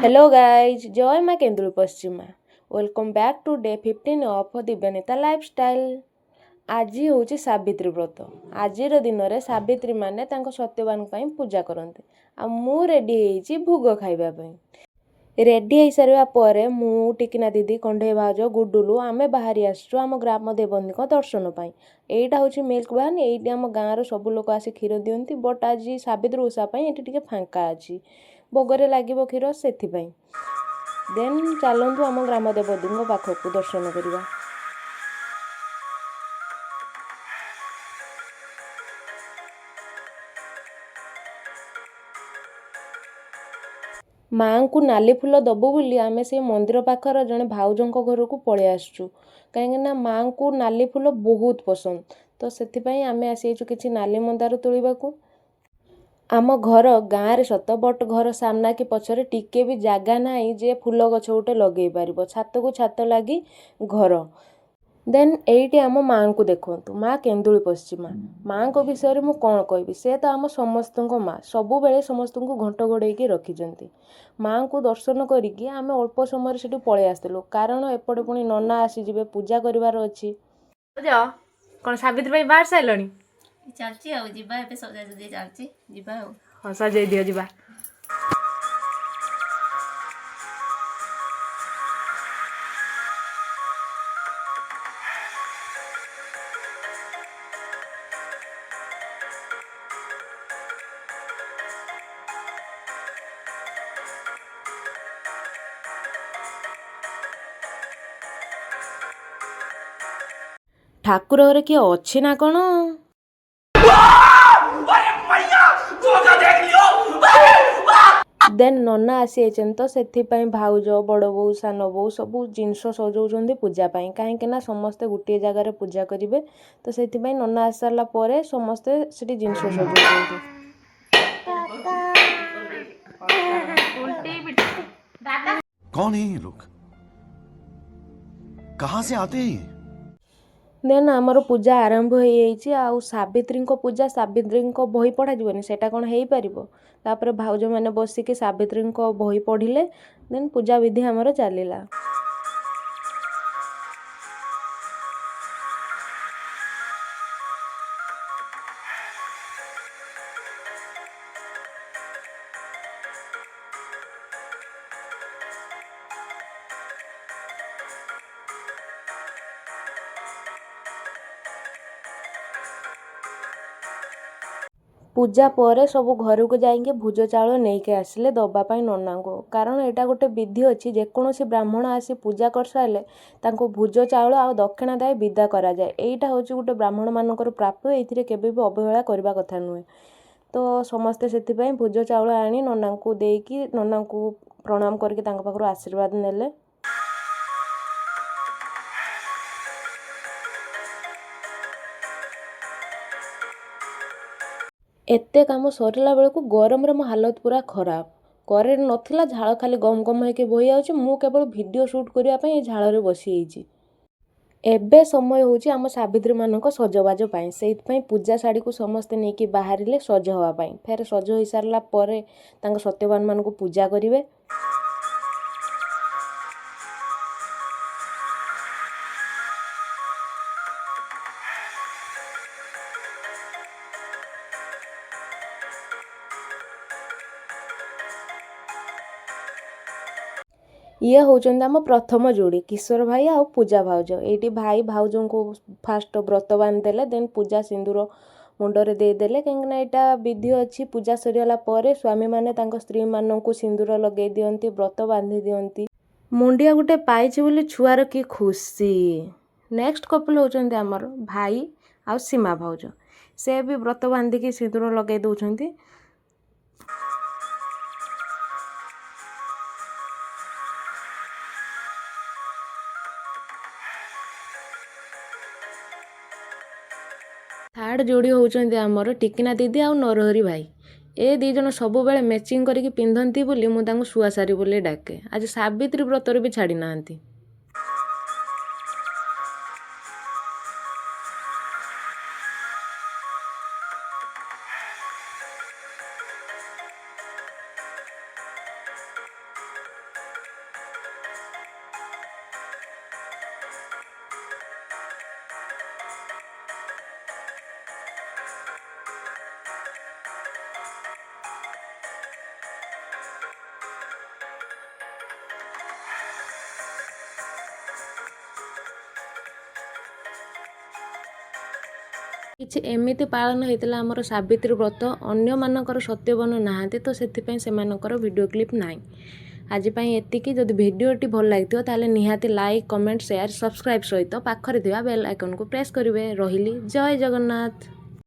Hello guys, ଜୟ ମା କେନ୍ଦୁଳି ପଶ୍ଚିମା। Welcome back to day 15 of Dibyanita lifestyle. ଆଜି ହେଉଛି ସାବିତ୍ରୀ ବ୍ରତ। ଆଜିର ଦିନରେ ସାବିତ୍ରୀ ମାନେ ତାଙ୍କ ସତ୍ୟବାନ ପାଇଁ ପୂଜା କରନ୍ତି। ଆଉ ମୁଁ ରେଡ଼ି ହେଇଛି ଭୋଗ ଖାଇବା ପାଇଁ। ରେଡ଼ି ହେଇସାରିବା ପରେ ମୁଁ ଟିକିନା ଦିଦି, କଣ୍ଢେଇ ଭାଉଜ, ଗୁଡୁଲୁ ଆମେ ବାହାରି ଆସିଛୁ ଆମ ଗ୍ରାମ ଦେବତୀଙ୍କ ଦର୍ଶନ ପାଇଁ। ଏଇଟା ହେଉଛି ମିଲ୍କ ଭ୍ୟାନ୍। ଏଇଠି ଆମ ଗାଁର ସବୁ ଲୋକ ଆସି କ୍ଷୀର ଦିଅନ୍ତି। ବଟ୍ ଆଜି ସାବିତ୍ରୀ ଓଷା ପାଇଁ ଏଠି ଟିକେ ଫାଙ୍କା ଅଛି। ଭୋଗରେ ଲାଗିବ କ୍ଷୀର, ସେଥିପାଇଁ। ଦେନ୍ ଚାଲନ୍ତୁ ଆମ ଗ୍ରାମ ଦେବତୀଙ୍କ ପାଖକୁ ଦର୍ଶନ କରିବା। ମାଆଙ୍କୁ ନାଲି ଫୁଲ ଦେବୁ ବୋଲି ଆମେ ସେଇ ମନ୍ଦିର ପାଖର ଜଣେ ଭାଉଜଙ୍କ ଘରକୁ ପଳେଇ ଆସିଛୁ। କାହିଁକିନା ମାଆଙ୍କୁ ନାଲି ଫୁଲ ବହୁତ ପସନ୍ଦ, ତ ସେଥିପାଇଁ ଆମେ ଆସିଯାଇଛୁ କିଛି ନାଲି ମନ୍ଦାର ତୋଳିବାକୁ। ଆମ ଘର ଗାଁରେ ସତ, ବଟ୍ ଘର ସାମ୍ନା କି ପଛରେ ଟିକେ ବି ଜାଗା ନାହିଁ ଯେ ଫୁଲ ଗଛ ଗୋଟେ ଲଗେଇ ପାରିବ। ଛାତକୁ ଛାତ ଲାଗି ଘର। ଦେନ୍ ଏଇଠି ଆମ ମାଆଙ୍କୁ ଦେଖନ୍ତୁ, ମା କେନ୍ଦୁଳି ପଶ୍ଚିମା। ମାଆଙ୍କ ବିଷୟରେ ମୁଁ କ'ଣ କହିବି, ସେ ତ ଆମ ସମସ୍ତଙ୍କ ମା। ସବୁବେଳେ ସମସ୍ତଙ୍କୁ ଘଣ୍ଟ ଘୋଡ଼େଇକି ରଖିଛନ୍ତି। ମାଆଙ୍କୁ ଦର୍ଶନ କରିକି ଆମେ ଅଳ୍ପ ସମୟରେ ସେଠି ପଳେଇ ଆସିଥିଲୁ, କାରଣ ଏପଟେ ପୁଣି ନନା ଆସିଯିବେ, ପୂଜା କରିବାର ଅଛି। କ'ଣ ସାବିତ୍ରୀ ପାଇଁ ବାହାରି ସାରିଲଣି? ଚାଲିଛି ଆଉ, ଯିବା ଏବେ ସଜାସଜି ଚାଲିଛି, ଯିବା ଆଉ। ହଁ, ସଜେଇ ଦିଅ, ଯିବା। ଠାକୁର ଘରେ କିଏ ଅଛି ନା କ'ଣ? ଦେନ୍ ନନା ଆସିଯାଇଛନ୍ତି, ତ ସେଥିପାଇଁ ଭାଉଜ, ବଡ଼ ବୋଉ, ସାନ ବୋଉ ସବୁ ଜିନିଷ ସଜଉଛନ୍ତି ପୂଜା ପାଇଁ। କାହିଁକି ନା ସମସ୍ତେ ଗୋଟିଏ ଜାଗାରେ ପୂଜା କରିବେ, ତ ସେଥିପାଇଁ ନନା ଆସିସାରିଲା ପରେ ସମସ୍ତେ ସେଠି ଜିନିଷ ସଜଉଛନ୍ତି। कौन है ये लोग? कहां से आते हैं? ଦେନ୍ ଆମର ପୂଜା ଆରମ୍ଭ ହେଇଯାଇଛି। ଆଉ ସାବିତ୍ରୀଙ୍କ ପୂଜା, ସାବିତ୍ରୀଙ୍କ ବହି ପଢ଼ାଯିବନି, ସେଇଟା କ'ଣ ହେଇପାରିବ? ତାପରେ ଭାଉଜମାନେ ବସିକି ସାବିତ୍ରୀଙ୍କ ବହି ପଢ଼ିଲେ। ଦେନ୍ ପୂଜା ବିଧି ଆମର ଚାଲିଲା। ପୂଜା ପରେ ସବୁ ଘରକୁ ଯାଇକି ଭୋଜ ଚାଉଳ ନେଇକି ଆସିଲେ ଦେବା ପାଇଁ ନନାଙ୍କୁ। କାରଣ ଏଇଟା ଗୋଟେ ବିଧି ଅଛି, ଯେକୌଣସି ବ୍ରାହ୍ମଣ ଆସି ପୂଜା କରିସାରିଲେ ତାଙ୍କୁ ଭୋଜ ଚାଉଳ ଆଉ ଦକ୍ଷିଣା ଦେଇ ବିଦା କରାଯାଏ। ଏଇଟା ହେଉଛି ଗୋଟେ ବ୍ରାହ୍ମଣମାନଙ୍କର ପ୍ରାପ୍ୟ। ଏଇଥିରେ କେବେ ବି ଅବହେଳା କରିବା କଥା ନୁହେଁ। ତ ସମସ୍ତେ ସେଥିପାଇଁ ଭୋଜ ଚାଉଳ ଆଣି ନନାଙ୍କୁ ଦେଇକି ନନାଙ୍କୁ ପ୍ରଣାମ କରିକି ତାଙ୍କ ପାଖରୁ ଆଶୀର୍ବାଦ ନେଲେ। ଏତେ କାମ ସରିଲା ବେଳକୁ ଗରମରେ ମୋ ହାଲତ ପୁରା ଖରାପ। କରେଣ୍ଟ ନଥିଲା, ଝାଳ ଖାଲି ଗମ ଗମ ହେଇକି ବୋହି ଯାଉଛି। ମୁଁ କେବଳ ଭିଡ଼ିଓ ସୁଟ୍ କରିବା ପାଇଁ ଏ ଝାଳରେ ବସିଯାଇଛି। ଏବେ ସମୟ ହେଉଛି ଆମ ସାବିତ୍ରୀମାନଙ୍କ ସଜବାଜ ପାଇଁ। ସେଇଥିପାଇଁ ପୂଜା ଶାଢ଼ୀକୁ ସମସ୍ତେ ନେଇକି ବାହାରିଲେ ସଜ ହେବା ପାଇଁ। ଫେର ସଜ ହୋଇସାରିଲା ପରେ ତାଙ୍କ ସତ୍ୟବାନମାନଙ୍କୁ ପୂଜା କରିବେ। ଇଏ ହେଉଛନ୍ତି ଆମ ପ୍ରଥମ ଯୋଡ଼ି, କିଶୋର ଭାଇ ଆଉ ପୂଜା ଭାଉଜ। ଏଇଠି ଭାଇ ଭାଉଜଙ୍କୁ ଫାଷ୍ଟ ବ୍ରତ ବାନ୍ଧି ଦେଲେ, ଦେନ୍ ପୂଜା ସିନ୍ଦୁର ମୁଣ୍ଡରେ ଦେଇଦେଲେ। କାହିଁକିନା ଏଇଟା ବିଧି ଅଛି, ପୂଜା ସରିଗଲା ପରେ ସ୍ୱାମୀମାନେ ତାଙ୍କ ସ୍ତ୍ରୀମାନଙ୍କୁ ସିନ୍ଦୁର ଲଗାଇ ଦିଅନ୍ତି, ବ୍ରତ ବାନ୍ଧି ଦିଅନ୍ତି। ମୁଣ୍ଡିଆ ଗୋଟେ ପାଇଛି ବୋଲି ଛୁଆର କି ଖୁସି। ନେକ୍ସଟ କପଲ୍ ହେଉଛନ୍ତି ଆମର ଭାଇ ଆଉ ସୀମା ଭାଉଜ। ସେ ବି ବ୍ରତ ବାନ୍ଧିକି ସିନ୍ଦୁର ଲଗାଇ ଦେଉଛନ୍ତି। ଥାର୍ଡ଼ ଯୋଡ଼ି ହେଉଛନ୍ତି ଆମର ଟିକିନା ଦିଦି ଆଉ ନରହରି ଭାଇ। ଏ ଦୁଇ ଜଣ ସବୁବେଳେ ମ୍ୟାଚିଂ କରିକି ପିନ୍ଧନ୍ତି ବୋଲି ମୁଁ ତାଙ୍କୁ ଶୁଆଶାରୀ ବୋଲି ଡାକେ। ଆଜି ସାବିତ୍ରୀ ବ୍ରତରେ ବି ଛାଡ଼ି ନାହାନ୍ତି। କିଛି ଏମିତି ପାଳନ ହେଇଥିଲା ଆମର ସାବିତ୍ରୀ ବ୍ରତ, ଅନ୍ୟମାନଙ୍କର ସତ୍ୟବାନ ନାହାନ୍ତି ତ ସେଥିପାଇଁ ସେମାନଙ୍କର ଭିଡ଼ିଓ କ୍ଲିପ୍ ନାହିଁ। ଆଜି ପାଇଁ ଏତିକି। ଯଦି ଭିଡ଼ିଓଟି ଭଲ ଲାଗିଥିବ ତାହେଲେ ନିହାତି ଲାଇକ୍, କମେଣ୍ଟ, ସେୟାର, ସବସ୍କ୍ରାଇବ୍ ସହିତ ପାଖରେ ଥିବା ବେଲ୍ ଆଇକନ୍କୁ ପ୍ରେସ୍ କରିବେ। ରହିଲି, ଜୟ ଜଗନ୍ନାଥ।